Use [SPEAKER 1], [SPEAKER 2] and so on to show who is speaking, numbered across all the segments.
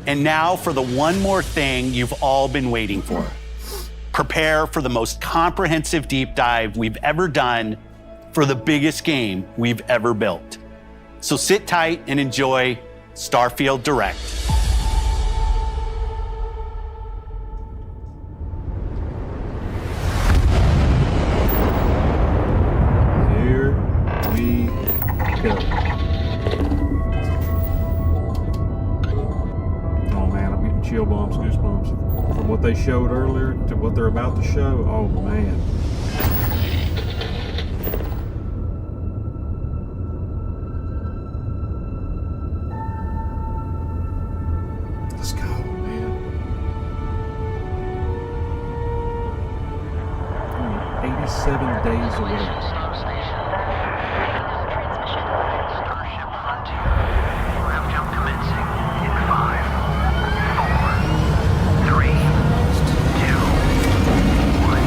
[SPEAKER 1] And now for the one more thing you've all been waiting for. Prepare for the most comprehensive deep dive we've ever done for the biggest game we've ever built. So sit tight and enjoy Starfield Direct.
[SPEAKER 2] Here we go. Oh man, I'm getting chill bumps, goosebumps from what they showed earlier to what they're about to show. Oh man. Let's go, man. 87 days away.
[SPEAKER 3] Starship Frontier. Rev jump commencing in 5, 4, 3, 2, 1.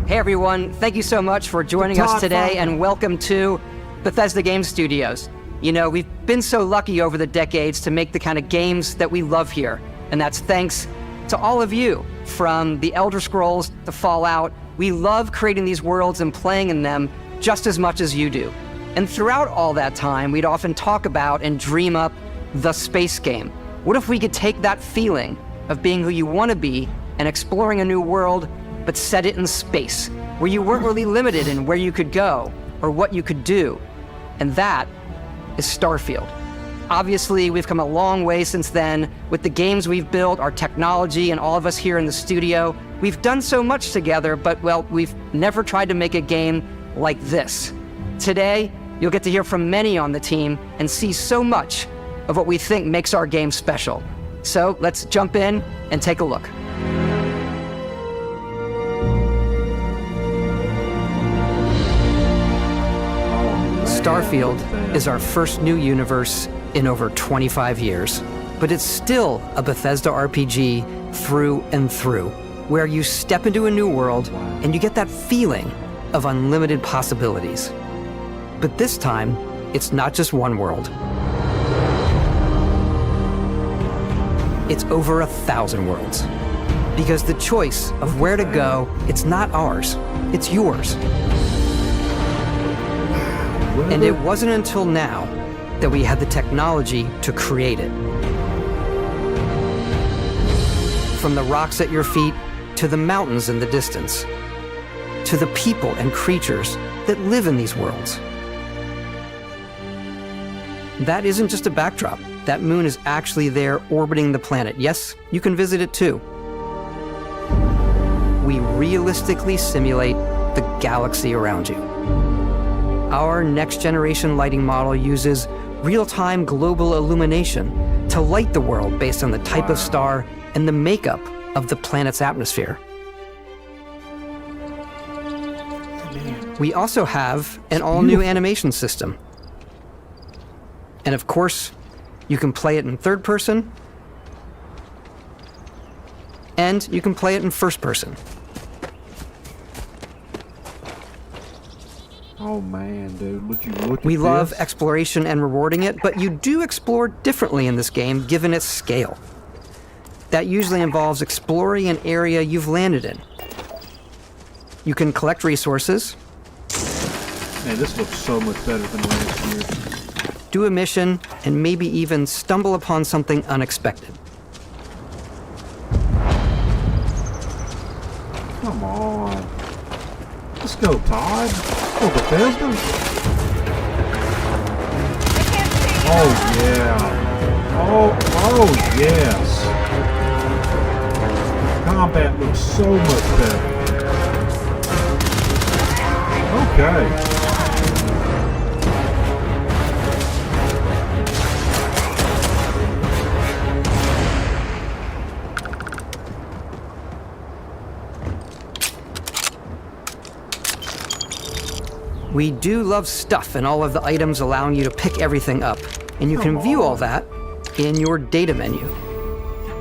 [SPEAKER 4] Hey everyone, thank you so much for joining us today and welcome to Bethesda Game Studios. You know, we've been so lucky over the decades to make the kind of games that we love here, and that's thanks to all of you. From the Elder Scrolls to Fallout, we love creating these worlds and playing in them just as much as you do. And throughout all that time, we'd often talk about and dream up the space game. What if we could take that feeling of being who you want to be and exploring a new world, but set it in space, where you weren't really limited in where you could go or what you could do? And that is Starfield. Obviously, we've come a long way since then with the games we've built, our technology, and all of us here in the studio. We've done so much together, but well, we've never tried to make a game like this. Today, you'll get to hear from many on the team and see so much of what we think makes our game special. So let's jump in and take a look. Starfield is our first new universe in over 25 years, but it's still a Bethesda RPG through and through, where you step into a new world and you get that feeling of unlimited possibilities. But this time, it's not just one world. It's over 1,000 worlds. Because the choice of where to go, it's not ours, it's yours. And it wasn't until now that we had the technology to create it. From the rocks at your feet, to the mountains in the distance, to the people and creatures that live in these worlds. That isn't just a backdrop. That moon is actually there orbiting the planet. Yes, you can visit it too. We realistically simulate the galaxy around you. Our next-generation lighting model uses real-time global illumination to light the world based on the type of star and the makeup of the planet's atmosphere. We also have an all-new animation system. And of course, you can play it in third person, and you can play it in first person.
[SPEAKER 2] Oh man, dude, would you look at
[SPEAKER 4] We love
[SPEAKER 2] this?
[SPEAKER 4] exploration and rewarding it, but you do explore differently in this game given its scale. That usually involves exploring an area you've landed in. You can collect resources.
[SPEAKER 2] Man, this looks so much better than last year.
[SPEAKER 4] Do a mission, and maybe even stumble upon something unexpected.
[SPEAKER 2] Come on. Let's go, Todd. Oh, Bethesda? Oh, yeah. Oh, yes. Combat looks so much better. Okay.
[SPEAKER 4] We do love stuff and all of the items allowing you to pick everything up, and you can view all that in your data menu.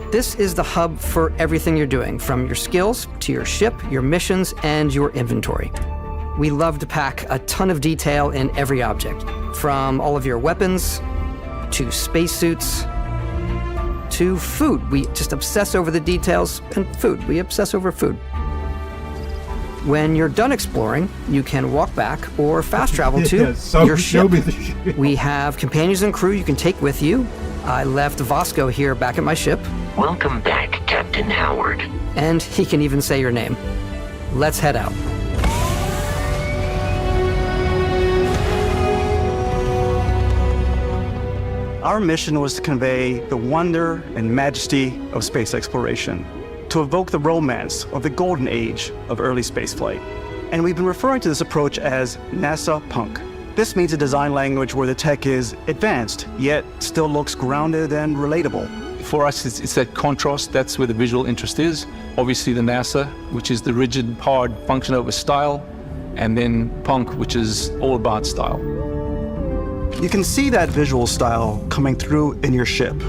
[SPEAKER 4] This is the hub for everything you're doing, from your skills to your ship, your missions, and your inventory. We love to pack a ton of detail in every object, from all of your weapons to spacesuits, to food. We just obsess over the details, and food. We obsess over food. When you're done exploring, you can walk back or fast travel to your ship.
[SPEAKER 2] Show me the ship.
[SPEAKER 4] We have companions and crew you can take with you. I left Vasco here back at my ship,
[SPEAKER 5] Welcome back, Captain Howard.
[SPEAKER 4] and he can even say your name. Let's head out.
[SPEAKER 6] Our mission was to convey the wonder and majesty of space exploration, to evoke the romance of the golden age of early spaceflight. And we've been referring to this approach as NASA Punk. This means a design language where the tech is advanced, yet still looks grounded and relatable.
[SPEAKER 7] For us, it's that contrast. That's where the visual interest is. Obviously the NASA, which is the rigid, hard function over style, and then Punk, which is all about style.
[SPEAKER 6] You can see that visual style coming through in your ship.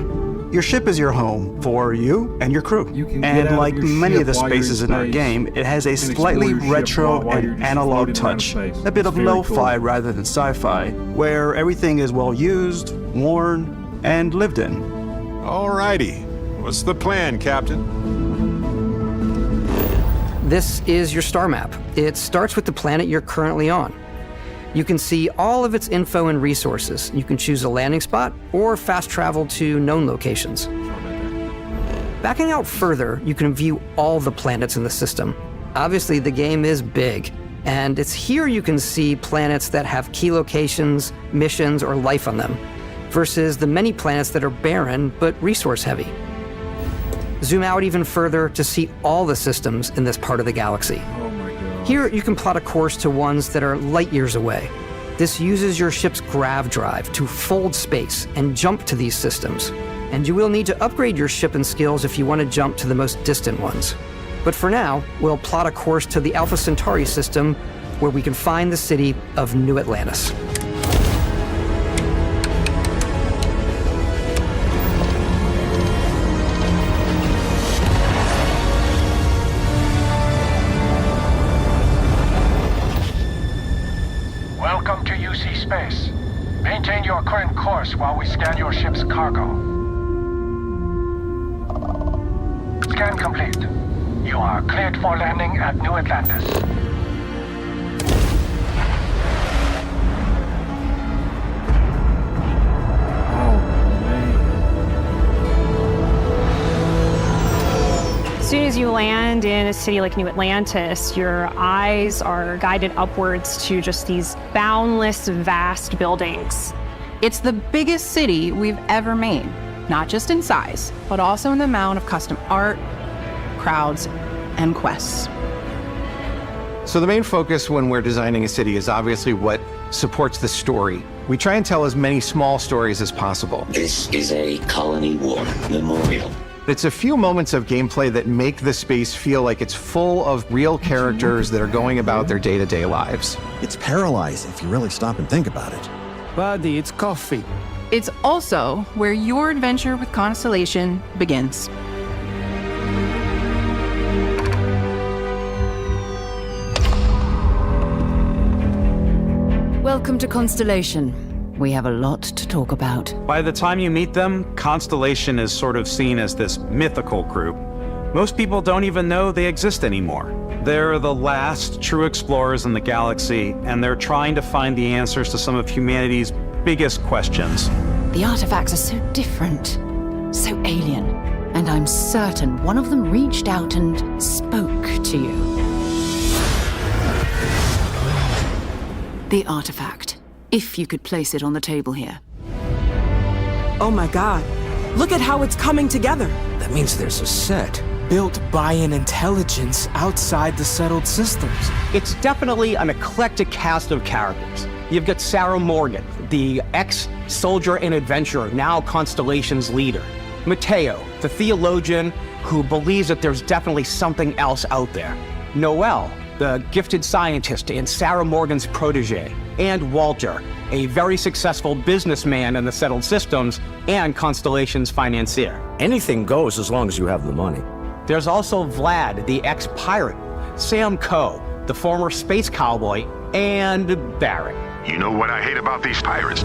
[SPEAKER 6] Your ship is your home for you and your crew.
[SPEAKER 2] You can get out
[SPEAKER 6] And
[SPEAKER 2] of
[SPEAKER 6] like
[SPEAKER 2] your
[SPEAKER 6] many
[SPEAKER 2] ship
[SPEAKER 6] of the
[SPEAKER 2] while you're in
[SPEAKER 6] spaces in our
[SPEAKER 2] space
[SPEAKER 6] game, it has a
[SPEAKER 2] and explore
[SPEAKER 6] slightly
[SPEAKER 2] your ship
[SPEAKER 6] retro
[SPEAKER 2] while you're
[SPEAKER 6] and
[SPEAKER 2] just
[SPEAKER 6] analog
[SPEAKER 2] floating around
[SPEAKER 6] touch.
[SPEAKER 2] space.
[SPEAKER 6] A bit
[SPEAKER 2] It's
[SPEAKER 6] of
[SPEAKER 2] very
[SPEAKER 6] lo-fi
[SPEAKER 2] cool.
[SPEAKER 6] rather than sci-fi, where everything is well used, worn, and lived in.
[SPEAKER 8] Alrighty. What's the plan, Captain?
[SPEAKER 4] This is your star map. It starts with the planet you're currently on. You can see all of its info and resources. You can choose a landing spot or fast travel to known locations. Backing out further, you can view all the planets in the system. Obviously, the game is big, and it's here you can see planets that have key locations, missions, or life on them, versus the many planets that are barren but resource heavy. Zoom out even further to see all the systems in this part of the galaxy.
[SPEAKER 2] Oh my god.
[SPEAKER 4] Here, you can plot a course to ones that are light years away. This uses your ship's grav drive to fold space and jump to these systems. And you will need to upgrade your ship and skills if you want to jump to the most distant ones. But for now, we'll plot a course to the Alpha Centauri system, where we can find the city of New Atlantis.
[SPEAKER 3] Welcome to UC Space. Maintain your current course while we scan your ship's cargo. Scan complete. You are cleared for landing at New Atlantis.
[SPEAKER 2] Oh man.
[SPEAKER 9] As soon as you land in a city like New Atlantis, your eyes are guided upwards to just these boundless, vast buildings.
[SPEAKER 10] It's the biggest city we've ever made, not just in size, but also in the amount of custom art, crowds, and quests.
[SPEAKER 11] So the main focus when we're designing a city is obviously what supports the story. We try and tell as many small stories as possible.
[SPEAKER 5] This is a Colony War memorial.
[SPEAKER 11] It's a few moments of gameplay that make the space feel like it's full of real characters that are going about their day-to-day lives.
[SPEAKER 12] It's paralyzing if you really stop and think about it.
[SPEAKER 13] Buddy, it's coffee.
[SPEAKER 10] It's also where your adventure with Constellation begins.
[SPEAKER 14] Welcome to Constellation. We have a lot to talk about.
[SPEAKER 15] By the time you meet them, Constellation is sort of seen as this mythical group. Most people don't even know they exist anymore. They're the last true explorers in the galaxy, and they're trying to find the answers to some of humanity's biggest questions.
[SPEAKER 14] The artifacts are so different, so alien, and I'm certain one of them reached out and spoke to you. The artifact, if you could place it on the table here.
[SPEAKER 13] Oh my god. Look at how it's coming together.
[SPEAKER 16] That means there's a set built by an intelligence outside the settled systems.
[SPEAKER 17] It's definitely an eclectic cast of characters. You've got Sarah Morgan, the ex-soldier and adventurer, now Constellation's leader. Mateo, the theologian who believes that there's definitely something else out there. Noel, the gifted scientist and Sarah Morgan's protege. And Walter, a very successful businessman in the settled systems and Constellation's financier.
[SPEAKER 16] Anything goes as long as you have the money.
[SPEAKER 17] There's also Vlad, the ex-pirate, Sam Coe, the former space cowboy, and Barrett.
[SPEAKER 18] You know what I hate about these pirates?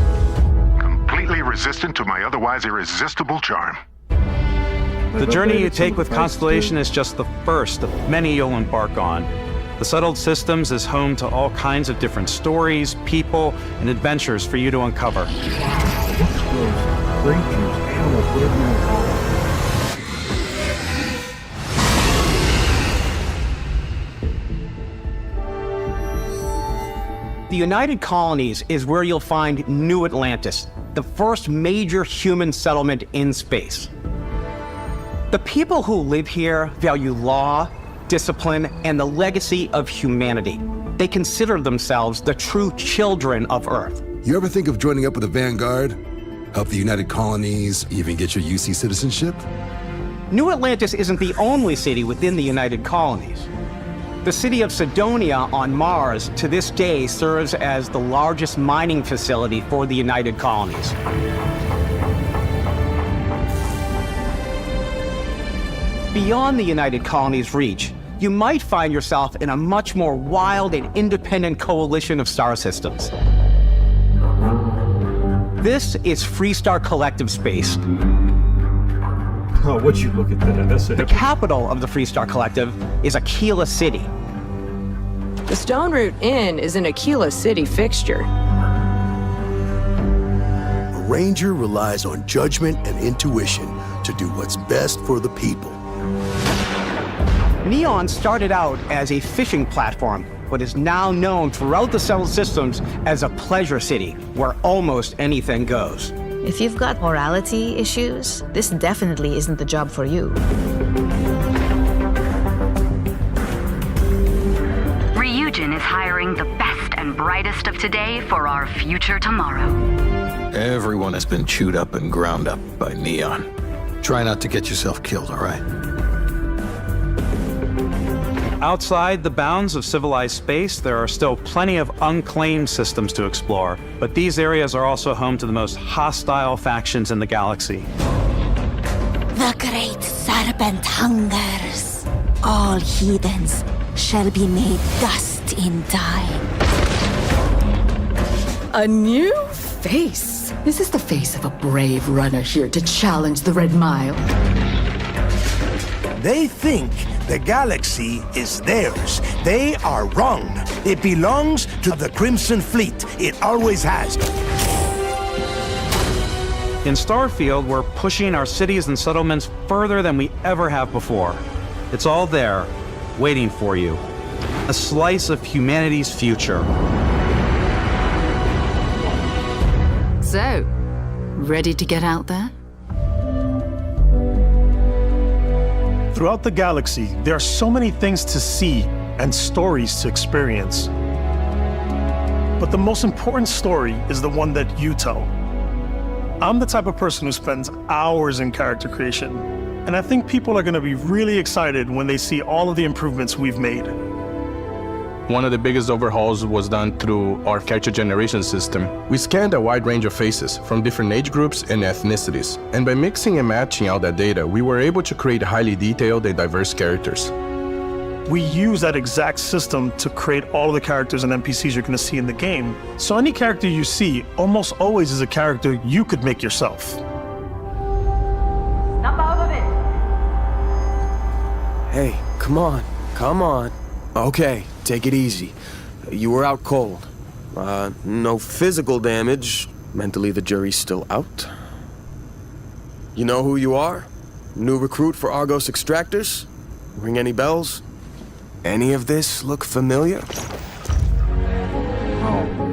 [SPEAKER 18] Completely completely resistant to my otherwise irresistible charm.
[SPEAKER 15] The journey you take with Constellation is just the first of many you'll embark on. The Settled Systems is home to all kinds of different stories, people, and adventures for you to uncover.
[SPEAKER 2] Creatures, animals, whatever you want to call them.
[SPEAKER 17] The United Colonies is where you'll find New Atlantis, the first major human settlement in space. The people who live here value law, discipline, and the legacy of humanity. They consider themselves the true children of Earth.
[SPEAKER 19] You ever think of joining up with the Vanguard? Help the United Colonies, even get your UC citizenship?
[SPEAKER 17] New Atlantis isn't the only city within the United Colonies. The city of Sidonia on Mars to this day serves as the largest mining facility for the United Colonies. Beyond the United Colonies' reach, you might find yourself in a much more wild and independent coalition of star systems. This is Freestar Collective Space.
[SPEAKER 2] Oh, would you look at that? That's it.
[SPEAKER 17] The capital of the Freestar Collective is Aquila City.
[SPEAKER 20] The Stone Root Inn is an Aquila City fixture.
[SPEAKER 21] A ranger relies on judgment and intuition to do what's best for the people.
[SPEAKER 17] Neon started out as a fishing platform, but is now known throughout the Settled Systems as a pleasure city where almost anything goes.
[SPEAKER 22] If you've got morality issues, this definitely isn't the job for you.
[SPEAKER 23] Ryujin is hiring the best and brightest of today for our future tomorrow.
[SPEAKER 24] Everyone has been chewed up and ground up by Neon. Try not to get yourself killed, all right?
[SPEAKER 15] Outside the bounds of civilized space, there are still plenty of unclaimed systems to explore, but these areas are also home to the most hostile factions in the galaxy.
[SPEAKER 25] The great serpent hungers. All heathens shall be made dust in time.
[SPEAKER 14] A new face. This is the face of a brave runner here to challenge the Red Mile.
[SPEAKER 26] They think the galaxy is theirs. They are wrong. It belongs to the Crimson Fleet. It always has.
[SPEAKER 15] In Starfield, we're pushing our cities and settlements further than we ever have before. It's all there, waiting for you. A slice of humanity's future.
[SPEAKER 14] So, ready to get out there?
[SPEAKER 27] Throughout the galaxy, there are so many things to see and stories to experience. But the most important story is the one that you tell. I'm the type of person who spends hours in character creation, and I think people are going to be really excited when they see all of the improvements we've made.
[SPEAKER 28] One of the biggest overhauls was done through our character generation system. We scanned a wide range of faces from different age groups and ethnicities, and by mixing and matching all that data, we were able to create highly detailed and diverse characters.
[SPEAKER 27] We use that exact system to create all of the characters and NPCs you're going to see in the game. So any character you see almost always is a character you could make yourself.
[SPEAKER 20] Snap out of it!
[SPEAKER 16] Hey, come on, come on. Okay, take it easy. You were out cold. No physical damage. Mentally, the jury's still out. You know who you are? New recruit for Argos Extractors? Ring any bells? Any of this look familiar?
[SPEAKER 2] Oh,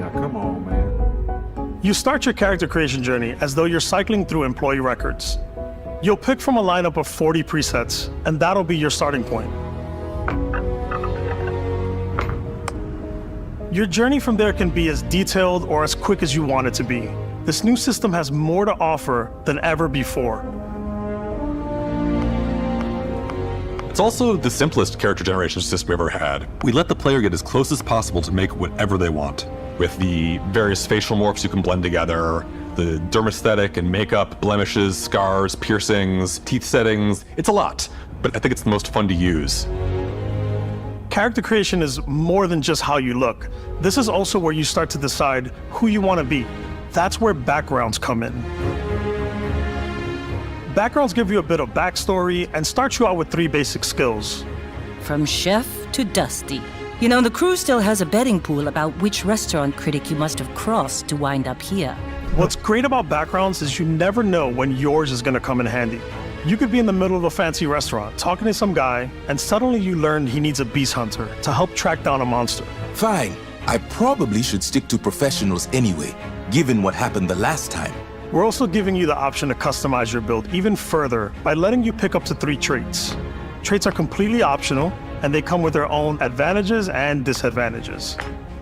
[SPEAKER 2] yeah, come on, man.
[SPEAKER 27] You start your character creation journey as though you're cycling through employee records. You'll pick from a lineup of 40 presets, and that'll be your starting point. Your journey from there can be as detailed or as quick as you want it to be. This new system has more to offer than ever before.
[SPEAKER 29] It's also the simplest character generation system we ever had. We let the player get as close as possible to make whatever they want. With the various facial morphs you can blend together, the dermesthetic and makeup, blemishes, scars, piercings, teeth settings. It's a lot, but I think it's the most fun to use.
[SPEAKER 27] Character creation is more than just how you look. This is also where you start to decide who you want to be. That's where backgrounds come in. Backgrounds give you a bit of backstory and start you out with 3 basic skills.
[SPEAKER 1] From chef to Dusty. You know, the crew still has a betting pool about which restaurant critic you must have crossed to wind up here.
[SPEAKER 27] What's great about backgrounds is you never know when yours is gonna come in handy. You could be in the middle of a fancy restaurant talking to some guy, and suddenly you learn he needs a beast hunter to help track down a monster.
[SPEAKER 3] Fine. I probably should stick to professionals anyway, given what happened the last time.
[SPEAKER 27] We're also giving you the option to customize your build even further by letting you pick up to 3 traits. Traits are completely optional, and they come with their own advantages and disadvantages.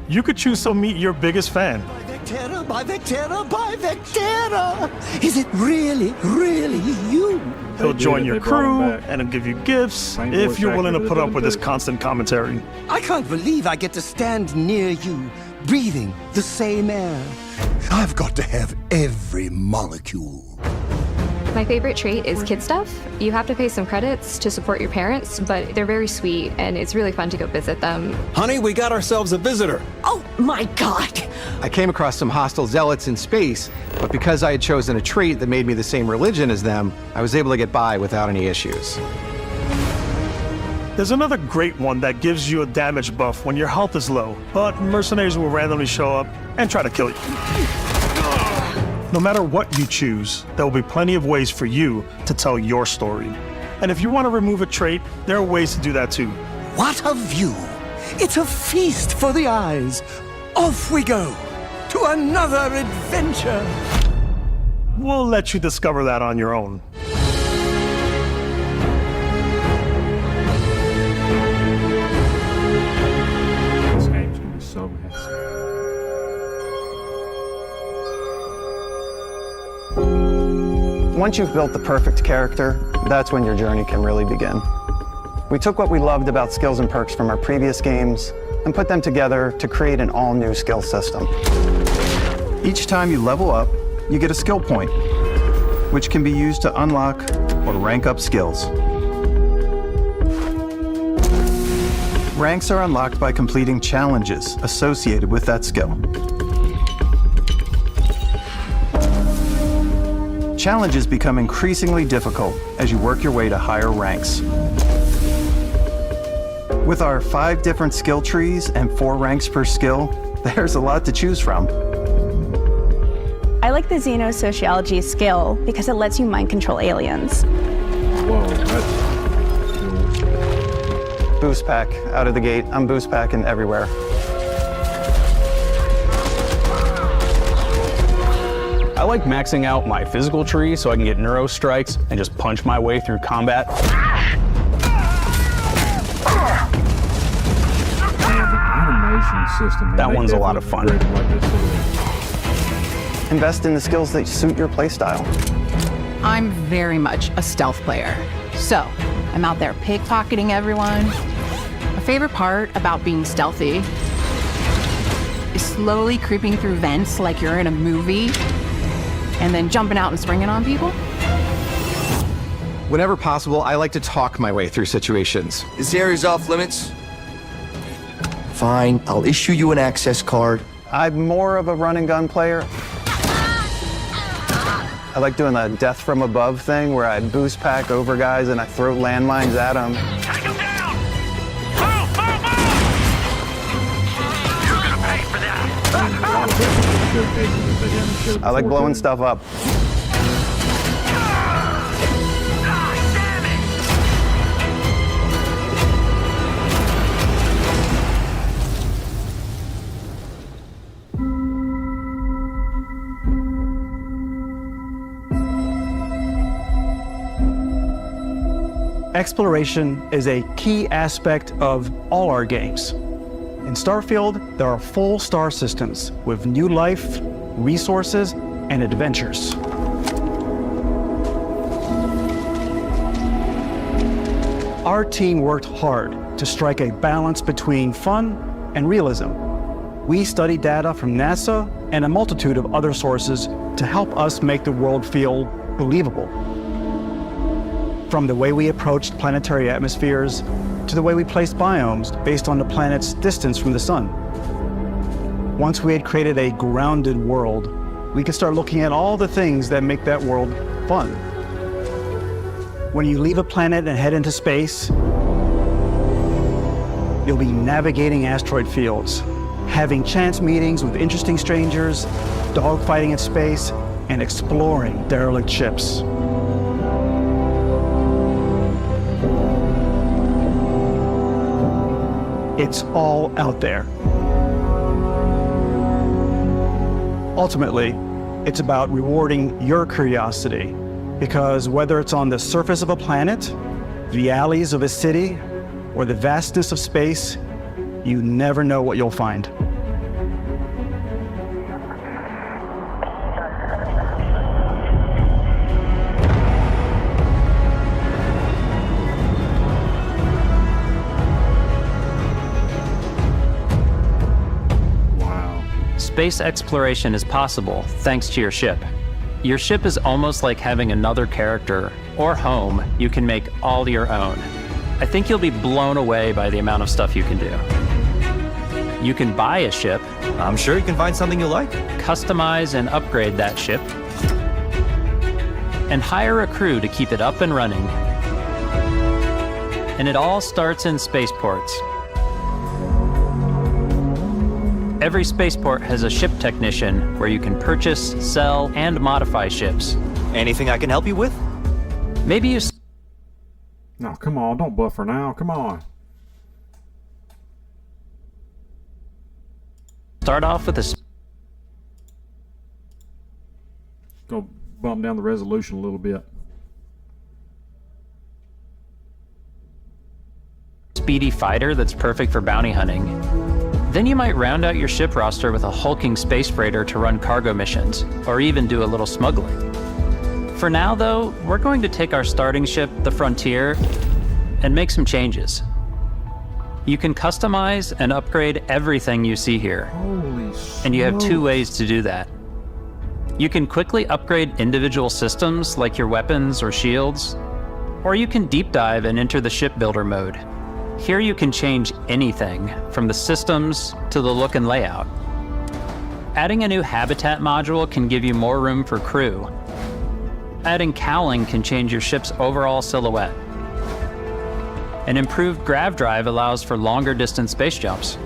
[SPEAKER 27] You could choose to meet your biggest fan.
[SPEAKER 21] Vectera, by Vectera, by Vectera! Is it really, really you?
[SPEAKER 27] He'll join your crew and he'll give you gifts if you're willing to put up with his constant commentary.
[SPEAKER 21] I can't believe I get to stand near you, breathing the same air. I've got to have every molecule.
[SPEAKER 4] My favorite trait is kid stuff. You have to pay some credits to support your parents, but they're very sweet and it's really fun to go visit them.
[SPEAKER 5] Honey, we got ourselves a visitor.
[SPEAKER 25] Oh my god!
[SPEAKER 17] I came across some hostile zealots in space, but because I had chosen a trait that made me the same religion as them, I was able to get by without any issues.
[SPEAKER 27] There's another great one that gives you a damage buff when your health is low, but mercenaries will randomly show up and try to kill you. No matter what you choose, there will be plenty of ways for you to tell your story. And if you want to remove a trait, there are ways to do that too.
[SPEAKER 21] What a view! It's a feast for the eyes. Off we go to another adventure.
[SPEAKER 27] We'll let you discover that on your own.
[SPEAKER 2] This game's gonna be so messy.
[SPEAKER 6] Once you've built the perfect character, that's when your journey can really begin. We took what we loved about skills and perks from our previous games and put them together to create an all-new skill system. Each time you level up, you get a skill point, which can be used to unlock or rank up skills. Ranks are unlocked by completing challenges associated with that skill. Challenges become increasingly difficult as you work your way to higher ranks. With our 5 different skill trees and 4 ranks per skill, there's a lot to choose from.
[SPEAKER 7] I like the xenosociology skill because it lets you mind control aliens.
[SPEAKER 2] Whoa, that's cool.
[SPEAKER 6] Boost pack out of the gate. I'm boost packing everywhere.
[SPEAKER 8] I like maxing out my physical tree so I can get neuro strikes and just punch my way through combat.
[SPEAKER 2] System,
[SPEAKER 8] that one's a lot of fun.
[SPEAKER 6] Invest in the skills that suit your playstyle.
[SPEAKER 10] I'm very much a stealth player. So, I'm out there pickpocketing everyone. My favorite part about being stealthy is slowly creeping through vents like you're in a movie and then jumping out and springing on people.
[SPEAKER 17] Whenever possible, I like to talk my way through situations.
[SPEAKER 9] This area's off limits. Fine, I'll issue you an access card.
[SPEAKER 6] I'm more of a run and gun player. I like doing the death from above thing where I boost pack over guys and I throw landmines at them. I like blowing stuff up.
[SPEAKER 11] Exploration is a key aspect of all our games. In Starfield, there are full star systems with new life, resources, and adventures. Our team worked hard to strike a balance between fun and realism. We studied data from NASA and a multitude of other sources to help us make the world feel believable. From the way we approached planetary atmospheres to the way we placed biomes based on the planet's distance from the sun. Once we had created a grounded world, we can start looking at all the things that make that world fun. When you leave a planet and head into space, you'll be navigating asteroid fields, having chance meetings with interesting strangers, dogfighting in space, and exploring derelict ships. It's all out there. Ultimately, it's about rewarding your curiosity, because whether it's on the surface of a planet, the alleys of a city, or the vastness of space, you never know what you'll find.
[SPEAKER 12] Space exploration is possible thanks to your ship. Your ship is almost like having another character or home you can make all your own. I think you'll be blown away by the amount of stuff you can do. You can buy a ship.
[SPEAKER 9] I'm sure you can find something you like.
[SPEAKER 12] Customize and upgrade that ship. And hire a crew to keep it up and running. And it all starts in spaceports. Every spaceport has a ship technician where you can purchase, sell, and modify ships.
[SPEAKER 9] Anything I can help you with?
[SPEAKER 12] Maybe you...
[SPEAKER 2] No, come on, don't buffer now, come on.
[SPEAKER 12] Start off with a...
[SPEAKER 2] Go bump down the resolution a little bit.
[SPEAKER 12] Speedy fighter that's perfect for bounty hunting. Then you might round out your ship roster with a hulking space freighter to run cargo missions, or even do a little smuggling. For now, though, we're going to take our starting ship, the Frontier, and make some changes. You can customize and upgrade everything you see here. And you have two ways to do that. You can quickly upgrade individual systems like your weapons or shields, or you can deep dive and enter the shipbuilder mode. Here you can change anything, from the systems to the look and layout. Adding a new habitat module can give you more room for crew. Adding cowling can change your ship's overall silhouette. An improved grav drive allows for longer distance space jumps.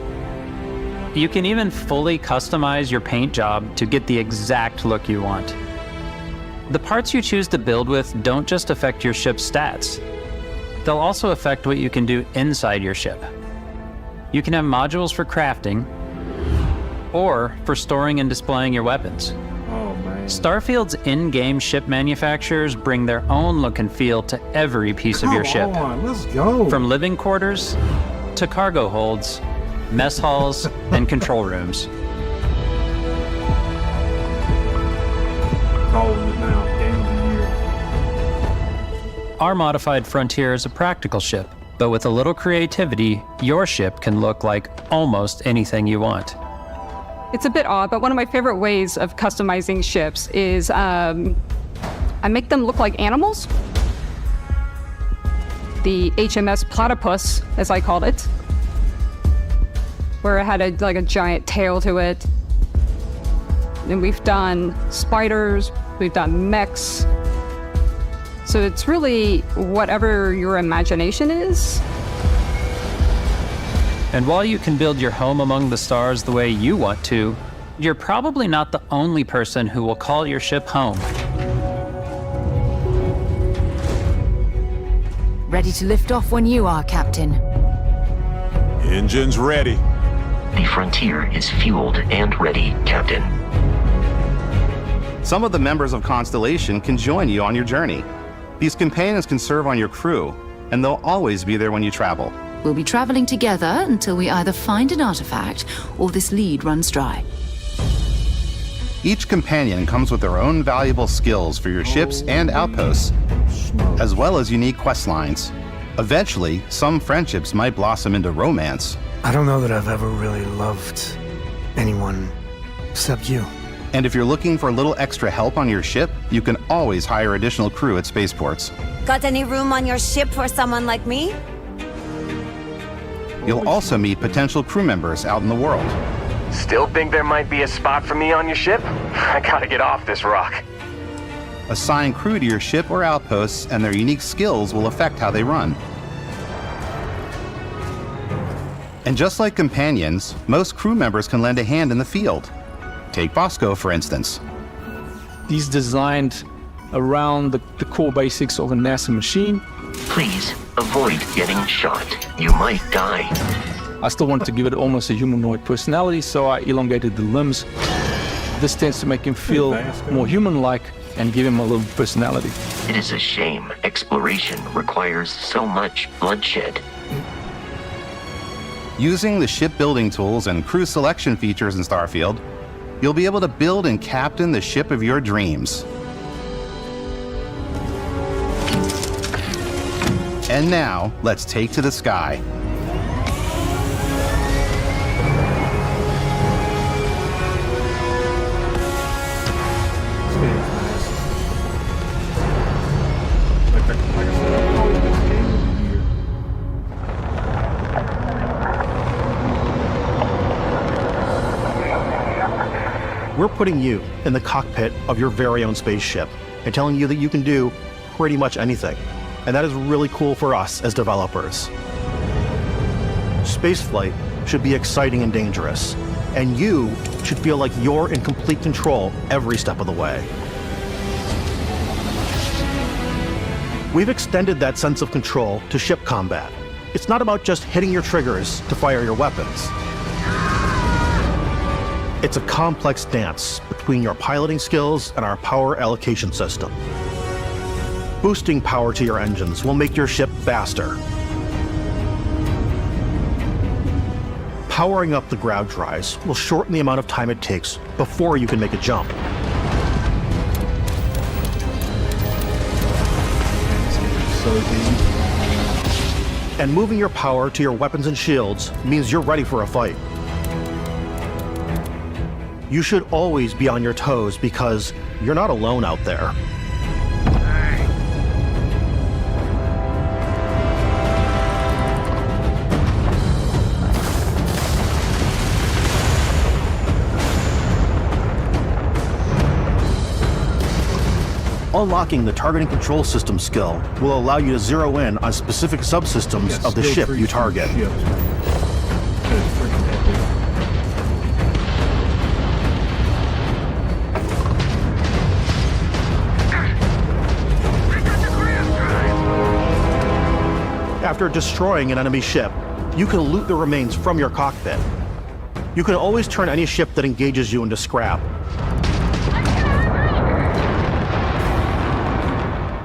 [SPEAKER 12] You can even fully customize your paint job to get the exact look you want. The parts you choose to build with don't just affect your ship's stats. They'll also affect what you can do inside your ship. You can have modules for crafting, or for storing and displaying your weapons.
[SPEAKER 2] Oh, man.
[SPEAKER 12] Starfield's in-game ship manufacturers bring their own look and feel to every piece of your ship.
[SPEAKER 2] Let's go.
[SPEAKER 12] From living quarters to cargo holds, mess halls, and control rooms.
[SPEAKER 2] Calling it now.
[SPEAKER 12] Our modified Frontier is a practical ship, but with a little creativity, your ship can look like almost anything you want.
[SPEAKER 13] It's a bit odd, but one of my favorite ways of customizing ships is I make them look like animals. The HMS Platypus, as I called it, where it had a giant tail to it. And we've done spiders, we've done mechs. So it's really whatever your imagination is.
[SPEAKER 12] And while you can build your home among the stars the way you want to, you're probably not the only person who will call your ship home.
[SPEAKER 14] Ready to lift off when you are, Captain.
[SPEAKER 15] Engines ready.
[SPEAKER 18] The Frontier is fueled and ready, Captain.
[SPEAKER 19] Some of the members of Constellation can join you on your journey. These companions can serve on your crew, and they'll always be there when you travel.
[SPEAKER 14] We'll be traveling together until we either find an artifact or this lead runs dry.
[SPEAKER 19] Each companion comes with their own valuable skills for your ships and outposts, as well as unique quest lines. Eventually, some friendships might blossom into romance.
[SPEAKER 22] I don't know that I've ever really loved anyone except you.
[SPEAKER 19] And if you're looking for a little extra help on your ship, you can always hire additional crew at spaceports.
[SPEAKER 25] Got any room on your ship for someone like me?
[SPEAKER 19] You'll also meet potential crew members out in the world.
[SPEAKER 23] Still think there might be a spot for me on your ship?
[SPEAKER 1] I gotta get off this rock.
[SPEAKER 19] Assign crew to your ship or outposts, and their unique skills will affect how they run. And just like companions, most crew members can lend a hand in the field. Take Bosco, for instance.
[SPEAKER 3] He's designed around the core basics of a NASA machine.
[SPEAKER 18] Please avoid getting shot. You might die.
[SPEAKER 3] I still wanted to give it almost a humanoid personality, so I elongated the limbs. This tends to make him feel more human-like and give him a little personality.
[SPEAKER 18] It is a shame exploration requires so much bloodshed.
[SPEAKER 19] Using the shipbuilding tools and crew selection features in Starfield, you'll be able to build and captain the ship of your dreams. And now, let's take to the sky.
[SPEAKER 27] We're putting you in the cockpit of your very own spaceship and telling you that you can do pretty much anything. And that is really cool for us as developers. Spaceflight should be exciting and dangerous, and you should feel like you're in complete control every step of the way. We've extended that sense of control to ship combat. It's not about just hitting your triggers to fire your weapons. It's a complex dance between your piloting skills and our power allocation system. Boosting power to your engines will make your ship faster. Powering up the ground drives will shorten the amount of time it takes before you can make a jump. And moving your power to your weapons and shields means you're ready for a fight. You should always be on your toes because you're not alone out there. Unlocking the targeting control system skill will allow you to zero in on specific subsystems of the ship you target. After destroying an enemy ship, you can loot the remains from your cockpit. You can always turn any ship that engages you into scrap.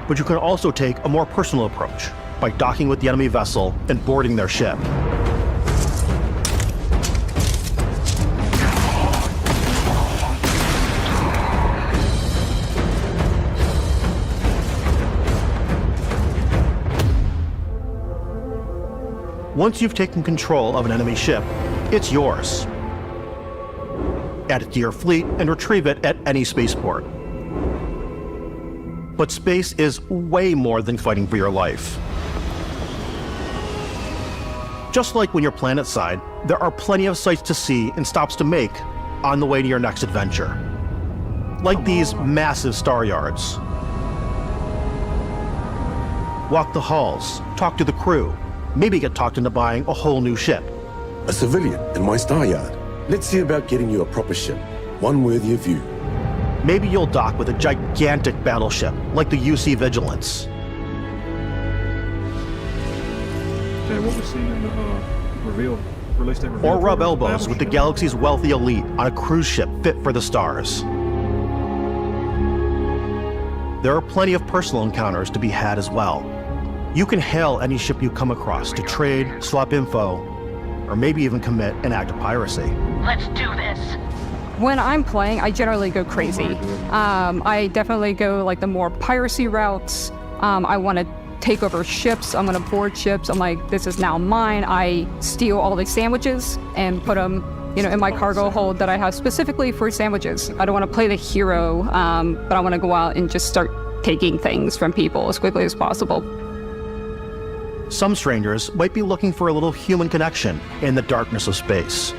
[SPEAKER 27] But you can also take a more personal approach by docking with the enemy vessel and boarding their ship. Once you've taken control of an enemy ship, it's yours. Add it to your fleet and retrieve it at any spaceport. But space is way more than fighting for your life. Just like when you're planetside, there are plenty of sights to see and stops to make on the way to your next adventure. Like these massive star yards. Walk the halls, talk to the crew, maybe get talked into buying a whole new ship.
[SPEAKER 16] A civilian in my star yard. Let's see about getting you a proper ship, one worthy of you.
[SPEAKER 27] Maybe you'll dock with a gigantic battleship, like the UC Vigilance.
[SPEAKER 2] Okay, what we see in the release date reveal.
[SPEAKER 27] Or rub elbows with the galaxy's wealthy elite on a cruise ship fit for the stars. There are plenty of personal encounters to be had as well. You can hail any ship you come across to trade, swap info, or maybe even commit an act of piracy.
[SPEAKER 13] Let's do this. When I'm playing, I generally go crazy. I definitely go like the more piracy routes. I want to take over ships. I'm going to board ships. I'm like, this is now mine. I steal all the sandwiches and put them, in my cargo hold that I have specifically for sandwiches. I don't want to play the hero, but I want to go out and just start taking things from people as quickly as possible.
[SPEAKER 27] Some strangers might be looking for a little human connection in the darkness of space.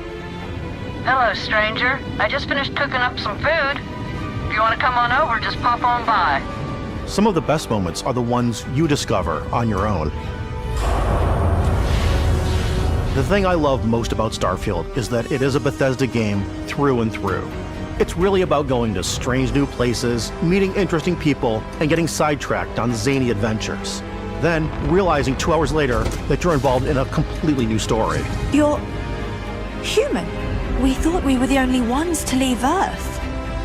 [SPEAKER 20] Hello, stranger. I just finished cooking up some food.
[SPEAKER 1] If you want to come on over, just pop on by.
[SPEAKER 27] Some of the best moments are the ones you discover on your own. The thing I love most about Starfield is that it is a Bethesda game through and through. It's really about going to strange new places, meeting interesting people, and getting sidetracked on zany adventures. Then realizing 2 hours later that you're involved in a completely new story.
[SPEAKER 4] You're human. We thought we were the only ones to leave Earth.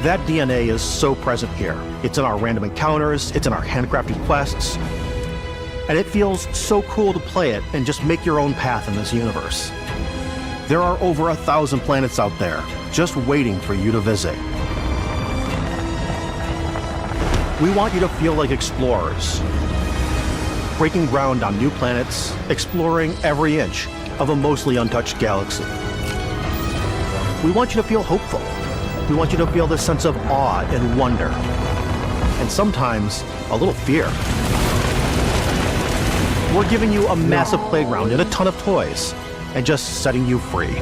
[SPEAKER 27] That DNA is so present here. It's in our random encounters, it's in our handcrafted quests, and it feels so cool to play it and just make your own path in this universe. There are over 1,000 planets out there, just waiting for you to visit. We want you to feel like explorers, breaking ground on new planets, exploring every inch of a mostly untouched galaxy. We want you to feel hopeful. We want you to feel this sense of awe and wonder, and sometimes a little fear. We're giving you a massive playground and a ton of toys, and just setting you free.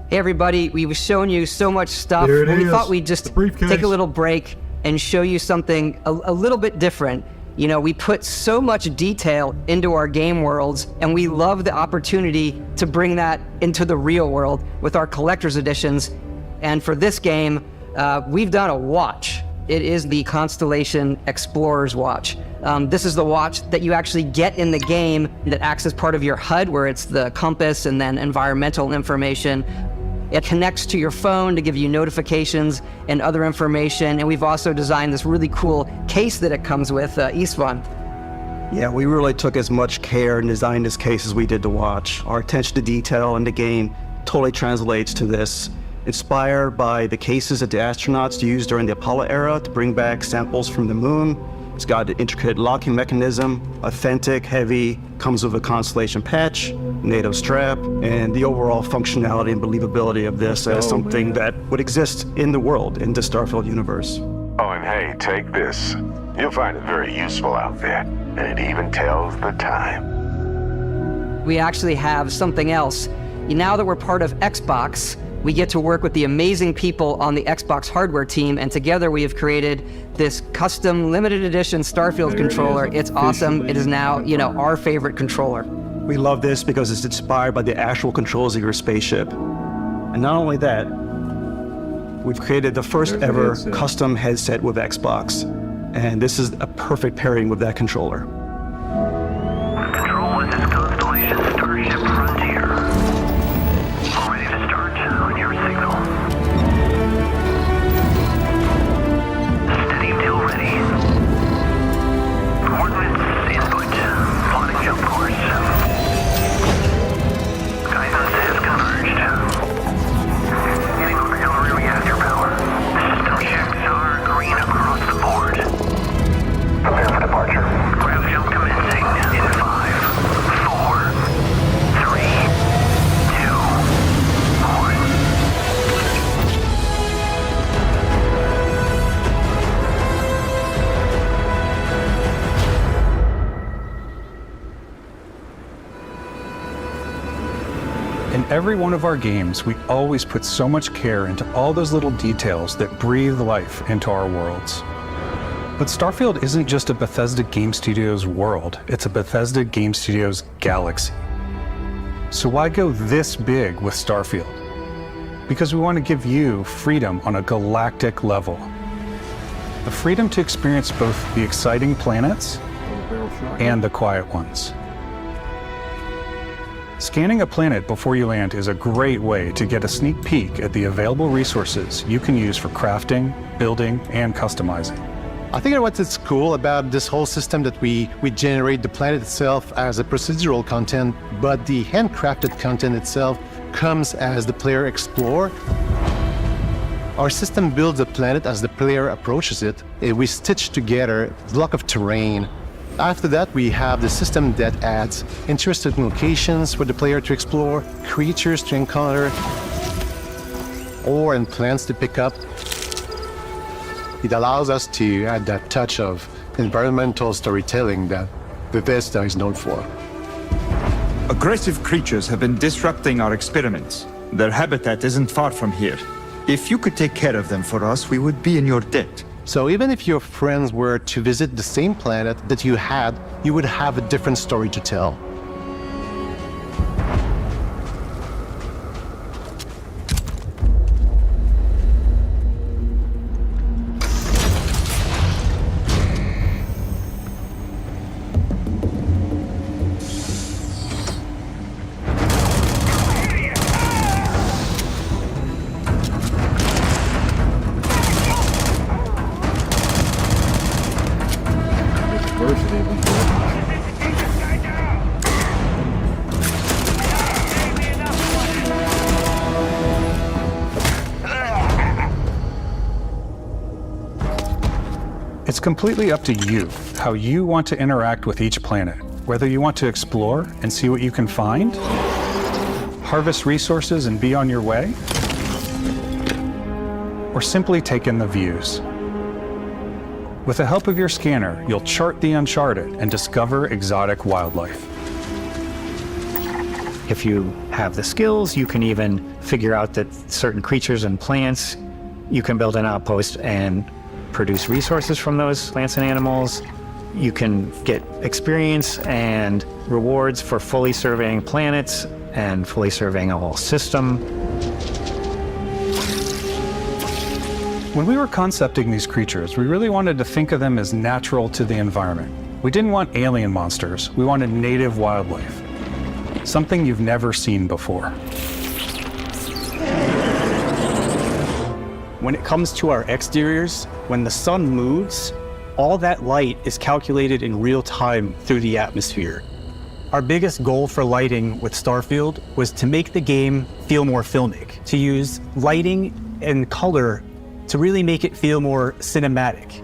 [SPEAKER 5] Hey everybody, we've shown you so much stuff.
[SPEAKER 2] There it
[SPEAKER 5] We
[SPEAKER 2] is,
[SPEAKER 5] thought we'd just take a little break and show you something a little bit different. You know, we put so much detail into our game worlds, and we love the opportunity to bring that into the real world with our collector's editions. And for this game, we've done a watch. It is the Constellation Explorer's Watch. This is the watch that you actually get in the game that acts as part of your HUD, where it's the compass and then environmental information. It connects to your phone to give you notifications and other information. And we've also designed this really cool case that it comes with, Istvan.
[SPEAKER 11] Yeah, we really took as much care and designed this case as we did the watch. Our attention to detail in the game totally translates to this. Inspired by the cases that the astronauts used during the Apollo era to bring back samples from the moon. It's got an intricate locking mechanism, authentic, heavy, comes with a Constellation patch, NATO strap, and the overall functionality and believability of this as something that would exist in the world, in the Starfield universe.
[SPEAKER 16] Oh, and hey, take this. You'll find it very useful out there, and it even tells the time.
[SPEAKER 5] We actually have something else. Now that we're part of Xbox, we get to work with the amazing people on the Xbox hardware team, and together we have created this custom limited edition Starfield controller. It's awesome. It is now, you know, our favorite controller.
[SPEAKER 11] We love this because it's inspired by the actual controls of your spaceship. And not only that, we've created the first ever custom headset with Xbox. And this is a perfect pairing with that controller.
[SPEAKER 1] Control, this is Constellation Starship Frontier. All ready to start on your signal. Steady till ready. Coordinates input. Plotting jump course. Guidance has converged. Getting auxiliary reactor power. System checks are green across the board. Prepare for departure. Ground jump commencing in 5, 4, 3, 2, 1.
[SPEAKER 20] In every one of our games, we always put so much care into all those little details that breathe life into our worlds. But Starfield isn't just a Bethesda Game Studios world, it's a Bethesda Game Studios galaxy. So why go this big with Starfield? Because we want to give you freedom on a galactic level. The freedom to experience both the exciting planets and the quiet ones. Scanning a planet before you land is a great way to get a sneak peek at the available resources you can use for crafting, building, and customizing.
[SPEAKER 23] I think what's cool about this whole system that we generate the planet itself as a procedural content, but the handcrafted content itself comes as the player explore. Our system builds the planet as the player approaches it. We stitch together a block of terrain. After that, we have the system that adds interesting locations for the player to explore, creatures to encounter, ore and plants to pick up. It allows us to add that touch of environmental storytelling that Bethesda is known for.
[SPEAKER 7] Aggressive creatures have been disrupting our experiments. Their habitat isn't far from here. If you could take care of them for us, we would be in your debt.
[SPEAKER 23] So even if your friends were to visit the same planet that you had, you would have a different story to tell.
[SPEAKER 20] It's completely up to you how you want to interact with each planet, whether you want to explore and see what you can find, harvest resources and be on your way, or simply take in the views. With the help of your scanner, you'll chart the uncharted and discover exotic wildlife.
[SPEAKER 8] If you have the skills, you can even figure out that certain creatures and plants, you can build an outpost and produce resources from those plants and animals. You can get experience and rewards for fully surveying planets and fully surveying a whole system.
[SPEAKER 20] When we were concepting these creatures, we really wanted to think of them as natural to the environment. We didn't want alien monsters, we wanted native wildlife. Something you've never seen before.
[SPEAKER 11] When it comes to our exteriors, when the sun moves, all that light is calculated in real time through the atmosphere. Our biggest goal for lighting with Starfield was to make the game feel more filmic, to use lighting and color to really make it feel more cinematic.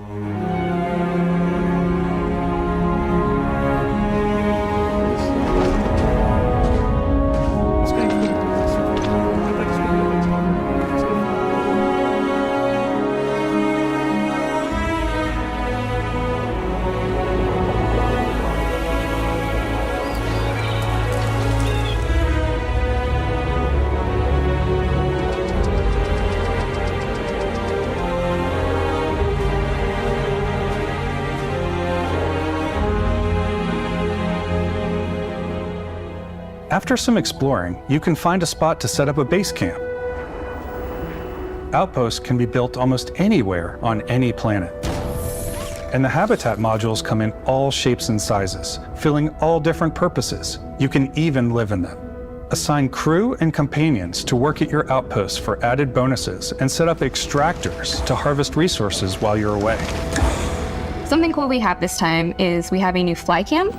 [SPEAKER 20] After some exploring, you can find a spot to set up a base camp. Outposts can be built almost anywhere on any planet. And the habitat modules come in all shapes and sizes, filling all different purposes. You can even live in them. Assign crew and companions to work at your outposts for added bonuses and set up extractors to harvest resources while you're away.
[SPEAKER 10] Something cool we have this time is we have a new fly cam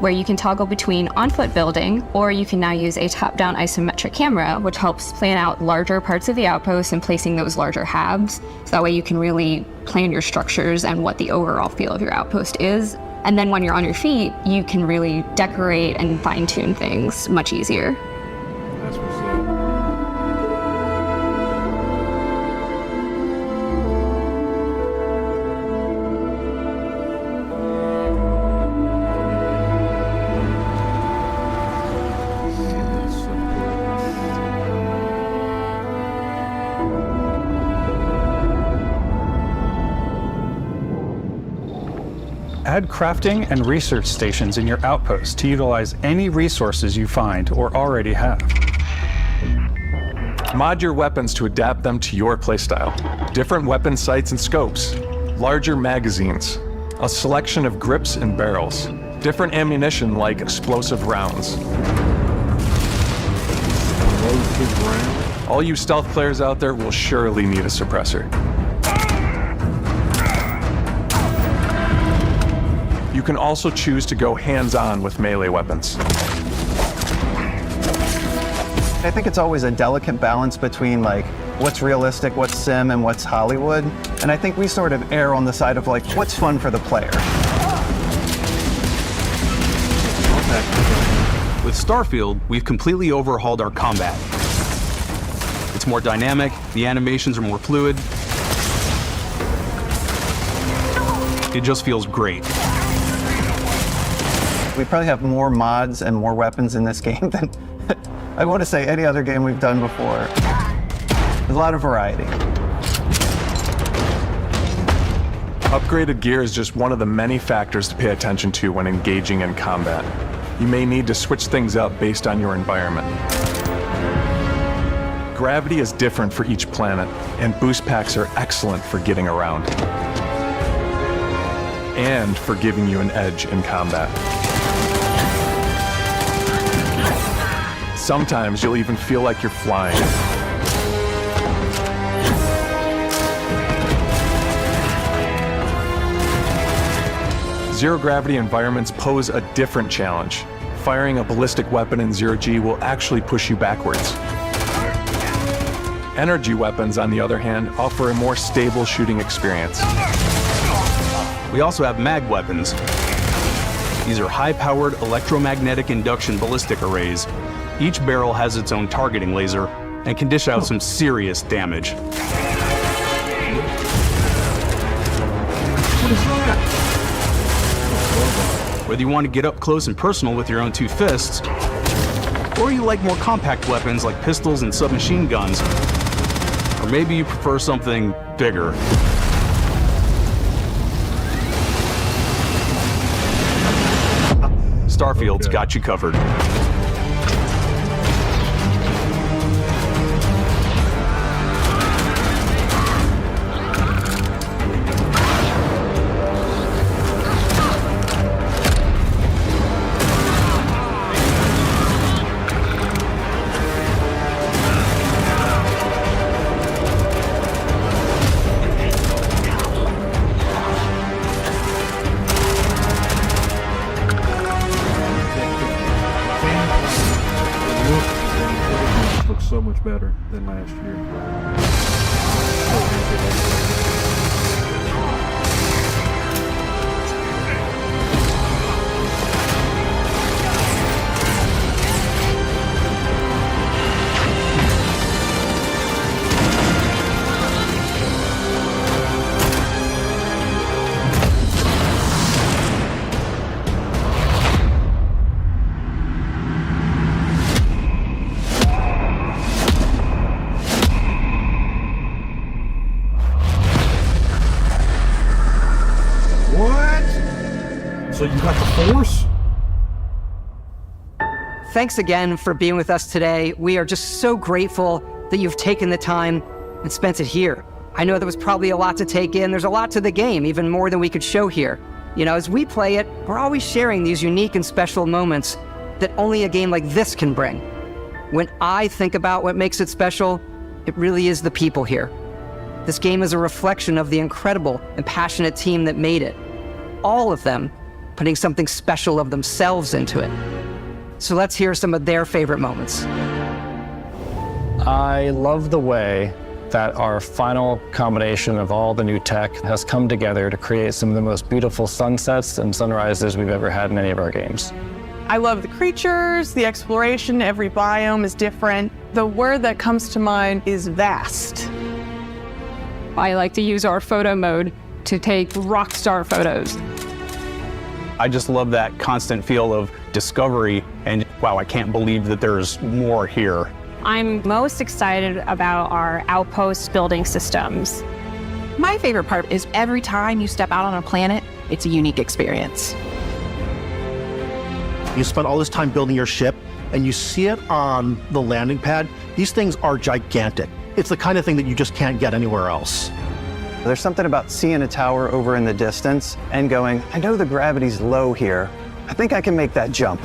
[SPEAKER 10] where you can toggle between on-foot building, or you can now use a top-down isometric camera, which helps plan out larger parts of the outpost and placing those larger halves. So that way you can really plan your structures and what the overall feel of your outpost is. And then when you're on your feet, you can really decorate and fine-tune things much easier.
[SPEAKER 2] That's what's up.
[SPEAKER 20] Add crafting and research stations in your outpost to utilize any resources you find or already have.
[SPEAKER 17] Mod your weapons to adapt them to your playstyle. Different weapon sights and scopes, larger magazines, a selection of grips and barrels, different ammunition like explosive rounds. All you stealth players out there will surely need a suppressor. You can also choose to go hands-on with melee weapons.
[SPEAKER 6] I think it's always a delicate balance between like what's realistic, what's sim, and what's Hollywood. And I think we sort of err on the side of like what's fun for the player.
[SPEAKER 21] With Starfield, we've completely overhauled our combat. It's more dynamic, the animations are more fluid. It just feels great.
[SPEAKER 6] We probably have more mods and more weapons in this game than I want to say any other game we've done before. There's a lot of variety.
[SPEAKER 17] Upgraded gear is just one of the many factors to pay attention to when engaging in combat. You may need to switch things up based on your environment. Gravity is different for each planet, and boost packs are excellent for getting around. And for giving you an edge in combat. Sometimes you'll even feel like you're flying. Zero-gravity environments pose a different challenge. Firing a ballistic weapon in zero-G will actually push you backwards. Energy weapons, on the other hand, offer a more stable shooting experience.
[SPEAKER 21] We also have mag weapons. These are high-powered electromagnetic induction ballistic arrays. Each barrel has its own targeting laser and can dish out some serious damage. Whether you want to get up close and personal with your own two fists, or you like more compact weapons like pistols and submachine guns, or maybe you prefer something bigger. Starfield's got you covered.
[SPEAKER 2] So much better than last year. So you got the Force?
[SPEAKER 5] Thanks again for being with us today. We are just so grateful that you've taken the time and spent it here. I know there was probably a lot to take in. There's a lot to the game, even more than we could show here. You know, as we play it, we're always sharing these unique and special moments that only a game like this can bring. When I think about what makes it special, it really is the people here. This game is a reflection of the incredible and passionate team that made it. All of them putting something special of themselves into it. So let's hear some of their favorite moments.
[SPEAKER 9] I love the way that our final combination of all the new tech has come together to create some of the most beautiful sunsets and sunrises we've ever had in any of our games.
[SPEAKER 12] I love the creatures, the exploration, every biome is different. The word that comes to mind is vast.
[SPEAKER 13] I like to use our photo mode to take rock star photos.
[SPEAKER 21] I just love that constant feel of discovery and wow, I can't believe that there's more here.
[SPEAKER 10] I'm most excited about our outpost building systems.
[SPEAKER 14] My favorite part is every time you step out on a planet, it's a unique experience.
[SPEAKER 27] You spend all this time building your ship and you see it on the landing pad. These things are gigantic. It's the kind of thing that you just can't get anywhere else.
[SPEAKER 6] There's something about seeing a tower over in the distance and going, I know the gravity's low here. I think I can make that jump.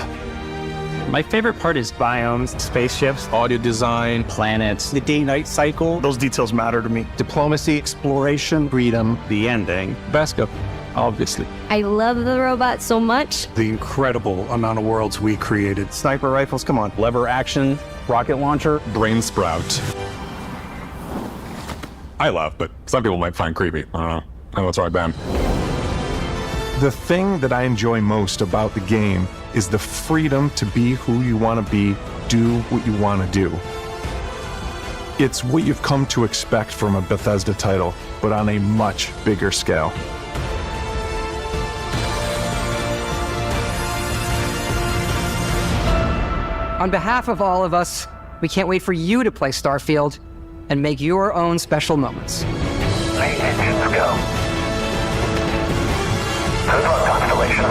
[SPEAKER 8] My favorite part is biomes, spaceships, audio design, planets, the day-night cycle.
[SPEAKER 27] Those details matter to me.
[SPEAKER 8] Diplomacy, exploration, freedom, the ending.
[SPEAKER 3] Vasco, obviously.
[SPEAKER 15] I love the robot so much.
[SPEAKER 20] The incredible amount of worlds we created.
[SPEAKER 8] Sniper rifles, come on. Lever action, rocket launcher.
[SPEAKER 22] Brain sprout. I love, but some people might find creepy. I don't know. I know it's right, Ben.
[SPEAKER 17] The thing that I enjoy most about the game is the freedom to be who you want to be, do what you want to do. It's what you've come to expect from a Bethesda title, but on a much bigger scale.
[SPEAKER 5] On behalf of all of us, we can't wait for you to play Starfield and make your own special moments.
[SPEAKER 1] Main engines go. Good luck, Constellation.